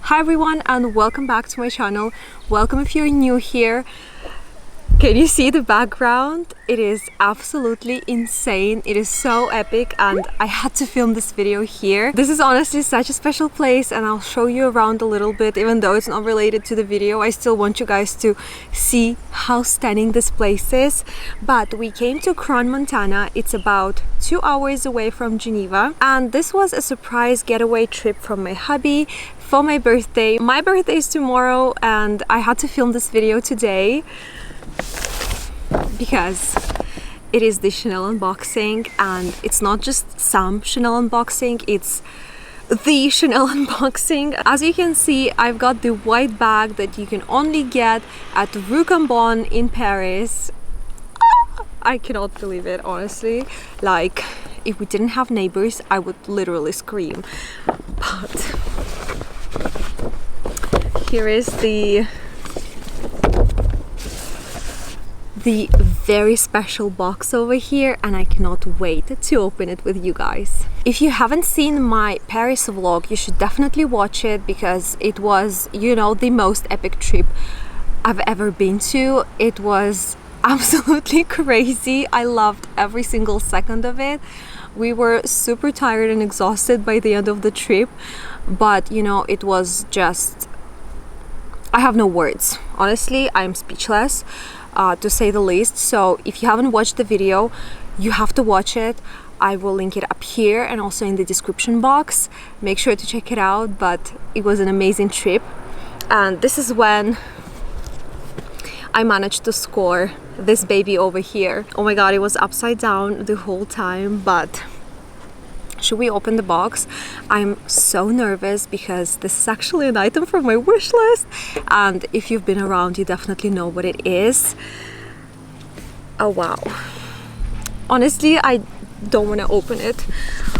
Hi everyone and welcome back to my channel. Welcome if you're new here. Can you see the background? It is absolutely insane. It is so epic and I had to film this video here. This is honestly such a special place and I'll show you around a little bit. Even though it's not related to the video, I still want you guys to see how stunning this place is. But we came to Compartment, Montana. It's about 2 hours away from Geneva and this was a surprise getaway trip from my hubby for my birthday. My birthday is tomorrow and I had to film this video today because it is the Chanel unboxing, and it's not just some Chanel unboxing, it's the Chanel unboxing. As you can see, I've got the white bag that you can only get at Rue Cambon in Paris. I cannot believe it, honestly. Like, if we didn't have neighbors, I would literally scream. But here is the very special box over here, and I cannot wait to open it with you guys. If you haven't seen my Paris vlog, you should definitely watch it because it was, you know, the most epic trip I've ever been to. It was absolutely crazy. I loved every single second of it. We were super tired and exhausted by the end of the trip, but you know, it was just, I have no words. Honestly, I'm speechless. To say the least. So if you haven't watched the video, you have to watch it. I will link it up here and also in the description box. Make sure to check it out. But it was an amazing trip, and this is when I managed to score this baby over here. Oh my god, it was upside down the whole time. But should we open the box? I'm so nervous because this is actually an item from my wish list, and if you've been around, you definitely know what it is. Oh wow. Honestly, I don't want to open it.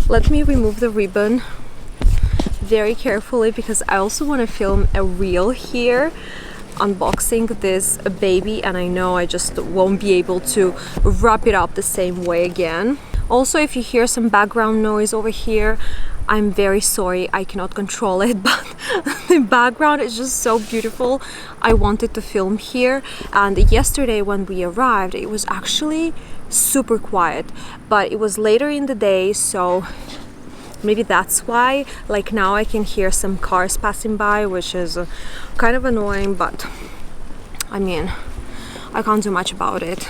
Let me remove the ribbon very carefully because I also want to film a reel here unboxing this baby, and I know I just won't be able to wrap it up the same way again. Also, if you hear some background noise over here, I'm very sorry, I cannot control it, but the background is just so beautiful. I wanted to film here, and yesterday when we arrived, it was actually super quiet, but it was later in the day, so maybe that's why. Like now I can hear some cars passing by, which is kind of annoying, but I mean, I can't do much about it.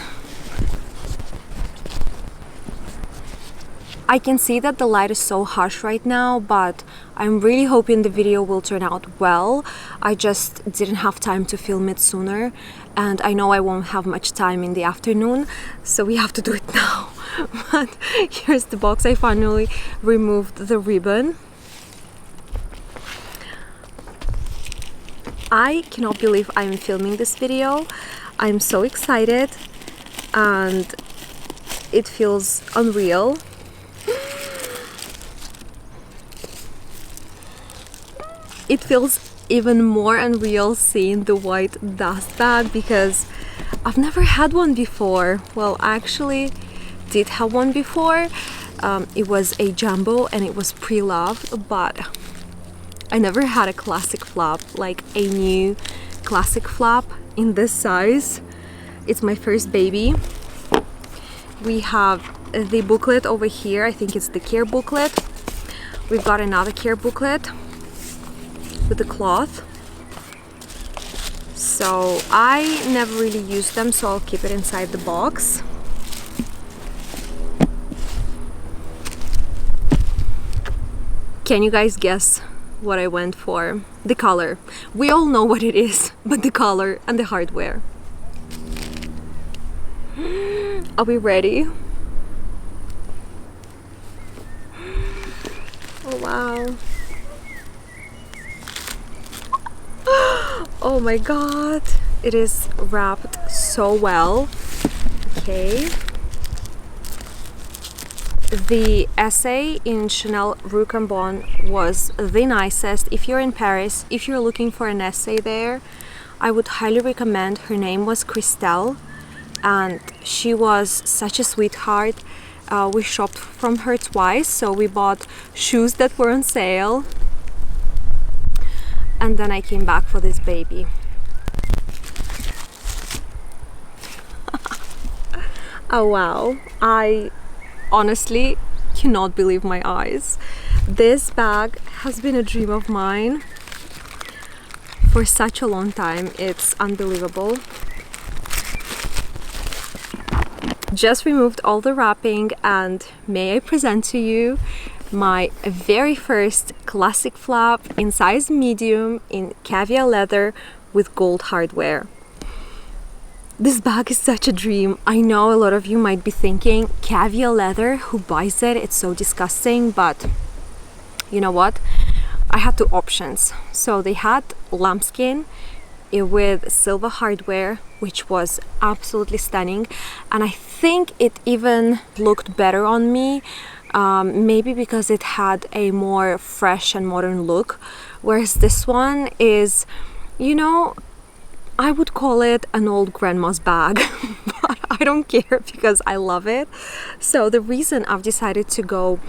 I can see that the light is so harsh right now, but I'm really hoping the video will turn out well. I just didn't have time to film it sooner, and I know I won't have much time in the afternoon, so we have to do it now. But here's the box. I finally removed the ribbon. I cannot believe I'm filming this video. I'm so excited and it feels unreal. It feels even more unreal seeing the white dust bag because I've never had one before. Well, I actually did have one before. It was a jumbo and it was pre-loved, but I never had a classic flap, like a new classic flap in this size. It's my first baby. We have the booklet over here. I think it's the care booklet. We've got another care booklet with the cloth. So I never really used them, so I'll keep it inside the box. Can you guys guess what I went for? The color. We all know what it is, but the color and the hardware. Are we ready? Oh wow. Oh my god, it is wrapped so well. Okay. The essay in Chanel Rue Cambon was the nicest. If you're in Paris, if you're looking for an essay there, I would highly recommend. Her name was Christelle and she was such a sweetheart. We shopped from her twice, so we bought shoes that were on sale and then I came back for this baby. Oh wow, I honestly cannot believe my eyes. This bag has been a dream of mine for such a long time. It's unbelievable. Just removed all the wrapping, and may I present to you my very first classic flap in size medium in caviar leather with gold hardware. This bag is such a dream. I know a lot of you might be thinking, caviar leather, who buys it? It's so disgusting, but you know what? I had two options. So they had lambskin with silver hardware, which was absolutely stunning, and I think it even looked better on me, maybe because it had a more fresh and modern look, whereas this one is, you know, I would call it an old grandma's bag, but I don't care because I love it. So the reason I've decided to go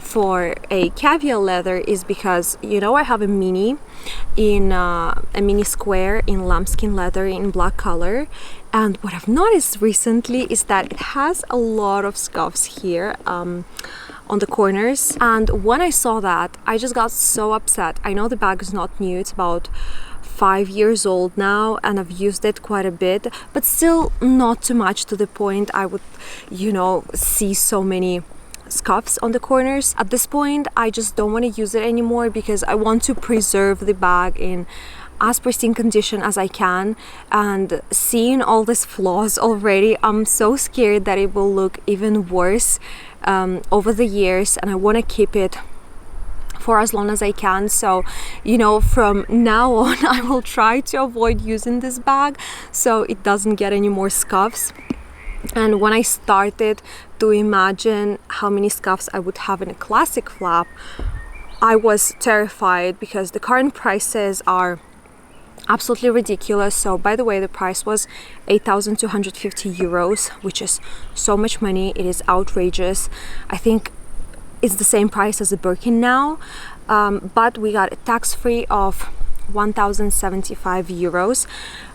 for a caviar leather is because, you know, I have a mini in a mini square in lambskin leather in black color, and what I've noticed recently is that it has a lot of scuffs here on the corners, and when I saw that, I just got so upset. I know the bag is not new, it's about 5 years old now, and I've used it quite a bit, but still not too much to the point I would, you know, see so many scuffs on the corners. At this point, I just don't want to use it anymore because I want to preserve the bag in as pristine condition as I can, and seeing all these flaws already, I'm so scared that it will look even worse over the years, and I want to keep it for as long as I can. So, you know, from now on I will try to avoid using this bag so it doesn't get any more scuffs. And when I started to imagine how many scuffs I would have in a classic flap, I was terrified because the current prices are absolutely ridiculous. So by the way, the price was 8,250 euros, which is so much money. It is outrageous. I think it's the same price as a Birkin now, but we got a tax-free of 1,075 euros,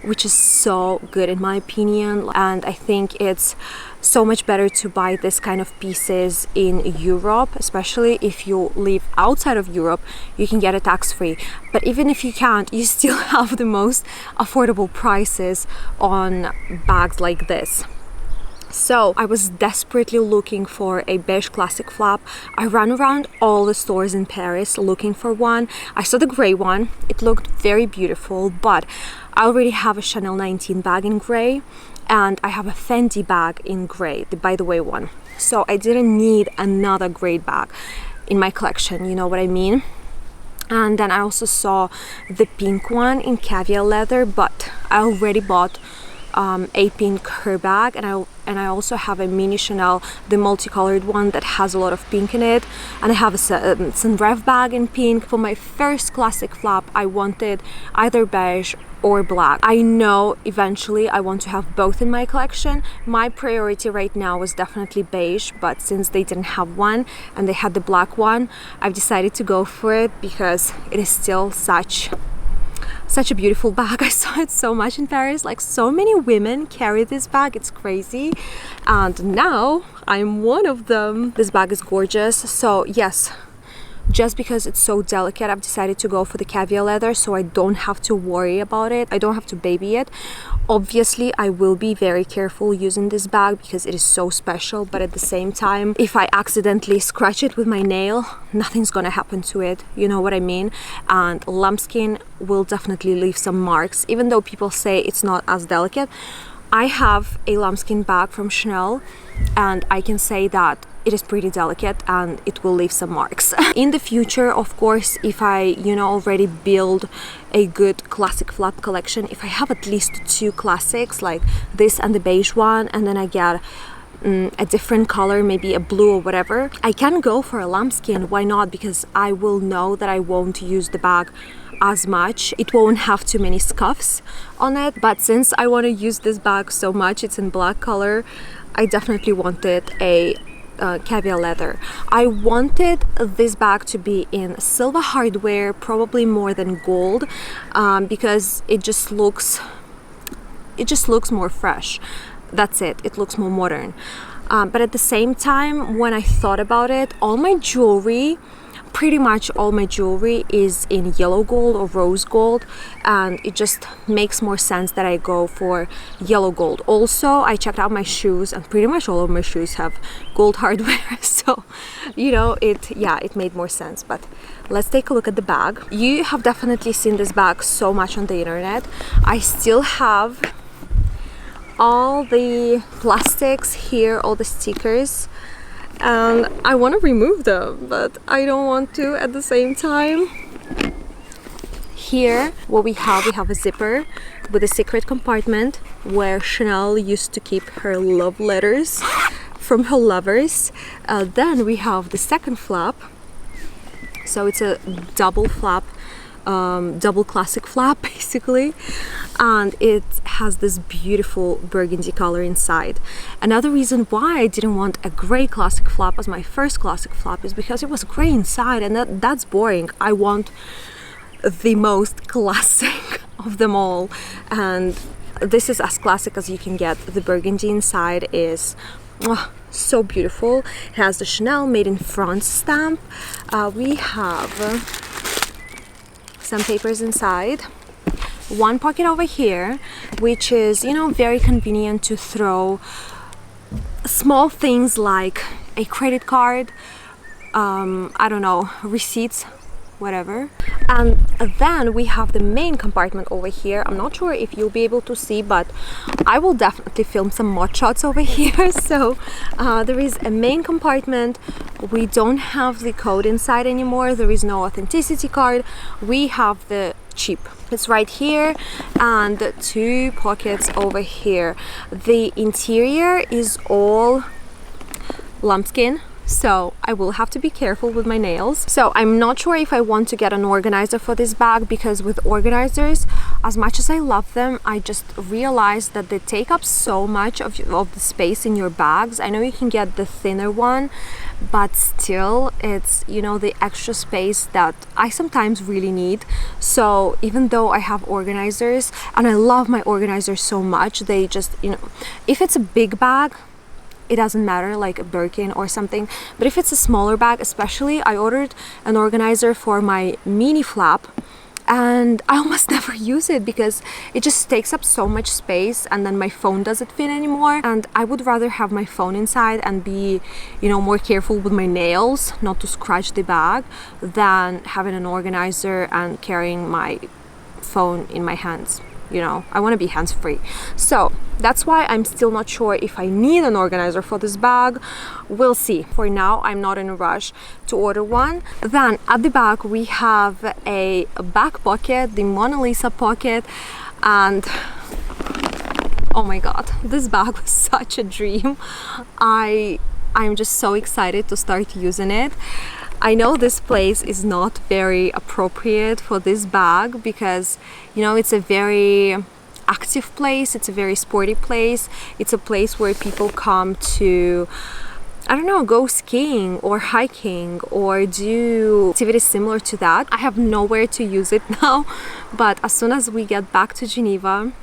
which is so good in my opinion, and I think it's so much better to buy this kind of pieces in Europe, especially if you live outside of Europe. You can get a tax-free, but even if you can't, you still have the most affordable prices on bags like this. So I was desperately looking for a beige classic flap. I ran around all the stores in Paris looking for one. I saw the gray one. It looked very beautiful, but I already have a Chanel 19 bag in gray, and I have a Fendi bag in gray, the by the way one. So I didn't need another gray bag in my collection, you know what I mean? And then I also saw the pink one in caviar leather, but I already bought a pink her bag, and I also have a mini Chanel, the multicolored one that has a lot of pink in it, and I have a Sunrev bag in pink. For my first classic flap, I wanted either beige or black. I know eventually I want to have both in my collection. My priority right now was definitely beige, but since they didn't have one and they had the black one, I've decided to go for it because it is still such a beautiful bag. I saw it so much in Paris, like so many women carry this bag, it's crazy, and now I'm one of them. This bag is gorgeous. So yes, just because it's so delicate, I've decided to go for the caviar leather so I don't have to worry about it. I don't have to baby it. Obviously, I will be very careful using this bag because it is so special, but at the same time, if I accidentally scratch it with my nail, nothing's gonna happen to it, you know what I mean? And lambskin will definitely leave some marks, even though people say it's not as delicate. I have a lambskin bag from Chanel, and I can say that it is pretty delicate and it will leave some marks. In the future, of course, if I, you know, already build a good classic flap collection, if I have at least 2 classics like this and the beige one, and then I get a different color, maybe a blue or whatever, I can go for a lambskin. Why not? Because I will know that I won't use the bag as much. It won't have too many scuffs on it, but since I want to use this bag so much, it's in black color, I definitely wanted a caviar leather. I wanted this bag to be in silver hardware, probably more than gold, because it just looks more fresh. That's it. It looks more modern. But at the same time, when I thought about it, pretty much all my jewelry is in yellow gold or rose gold, and it just makes more sense that I go for yellow gold. Also, I checked out my shoes, and pretty much all of my shoes have gold hardware, so you know, it made more sense. But let's take a look at the bag. You have definitely seen this bag so much on the internet. I still have all the plastics here, all the stickers, and I want to remove them, but I don't want to at the same time. Here what we have a zipper with a secret compartment where Chanel used to keep her love letters from her lovers. Then we have the second flap, so it's a double flap, double classic flap basically, and it has this beautiful burgundy color inside. Another reason why I didn't want a gray classic flap as my first classic flap is because it was gray inside, and that's boring. I want the most classic of them all, and this is as classic as you can get. The burgundy inside is so beautiful. It has the Chanel Made in France stamp. We have some papers inside, one pocket over here, which is, you know, very convenient to throw small things like a credit card, I don't know, receipts, whatever. And then we have the main compartment over here. I'm not sure if you'll be able to see, but I will definitely film some mod shots over here. So there is a main compartment. We don't have the code inside anymore. There is no authenticity card. We have the chip. It's right here, and two pockets over here. The interior is all lambskin, so I will have to be careful with my nails. So I'm not sure if I want to get an organizer for this bag, because with organizers, as much as I love them, I just realized that they take up so much of the space in your bags. I know you can get the thinner one, but still it's, you know, the extra space that I sometimes really need. So even though I have organizers and I love my organizers so much, they just, you know, if it's a big bag, it doesn't matter, like a Birkin or something, but if it's a smaller bag, especially, I ordered an organizer for my mini flap and I almost never use it because it just takes up so much space, and then my phone doesn't fit anymore, and I would rather have my phone inside and be, you know, more careful with my nails not to scratch the bag than having an organizer and carrying my phone in my hands. You know, I want to be hands-free. So that's why I'm still not sure if I need an organizer for this bag. We'll see. For now, I'm not in a rush to order one. Then at the back we have a back pocket, the Mona Lisa pocket, and oh my god, this bag was such a dream. I'm just so excited to start using it. I know this place is not very appropriate for this bag because, you know, it's a very active place, it's a very sporty place, it's a place where people come to, I don't know, go skiing or hiking or do activities similar to that. I have nowhere to use it now, but as soon as we get back to Geneva,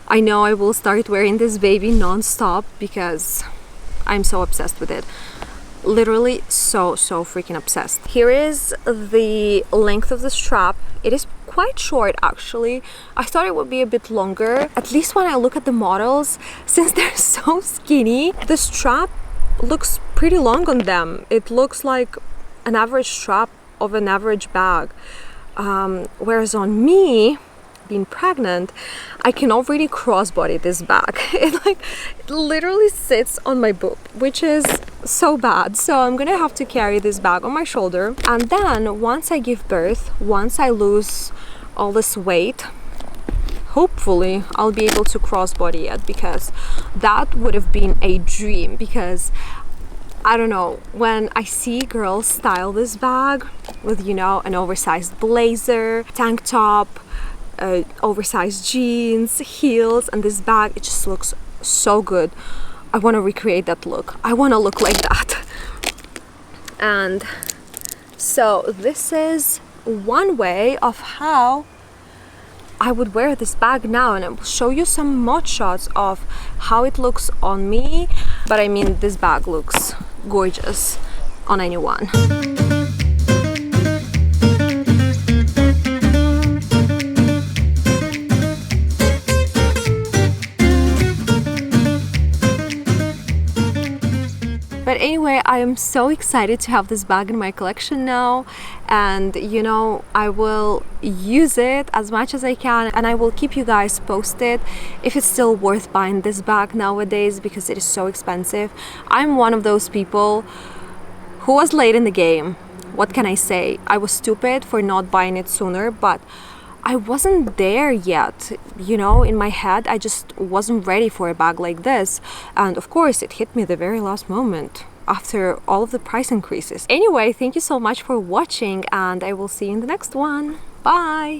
I know I will start wearing this baby non-stop because I'm so obsessed with it. Literally so freaking obsessed. Here is the length of the strap. It is quite short actually. I thought it would be a bit longer, at least when I look at the models, since they're so skinny. The strap looks pretty long on them. It looks like an average strap of an average bag, whereas on me, being pregnant, I cannot really crossbody this bag. It literally sits on my boob, which is so bad. So I'm gonna have to carry this bag on my shoulder, and then once I give birth, once I lose all this weight, hopefully I'll be able to crossbody it, because that would have been a dream. Because I don't know, when I see girls style this bag with, you know, an oversized blazer, tank top, oversized jeans, heels, and this bag, it just looks so good I want to recreate that look. I want to look like that. And so this is one way of how I would wear this bag now, and I will show you some mod shots of how it looks on me. But I mean, this bag looks gorgeous on anyone. But anyway, I am so excited to have this bag in my collection now, and you know, I will use it as much as I can, and I will keep you guys posted if it's still worth buying this bag nowadays, because it is so expensive. I'm one of those people who was late in the game. What can I say? I was stupid for not buying it sooner, but I wasn't there yet, you know, in my head. I just wasn't ready for a bag like this. And of course, it hit me the very last moment after all of the price increases. Anyway, thank you so much for watching, and I will see you in the next one. Bye!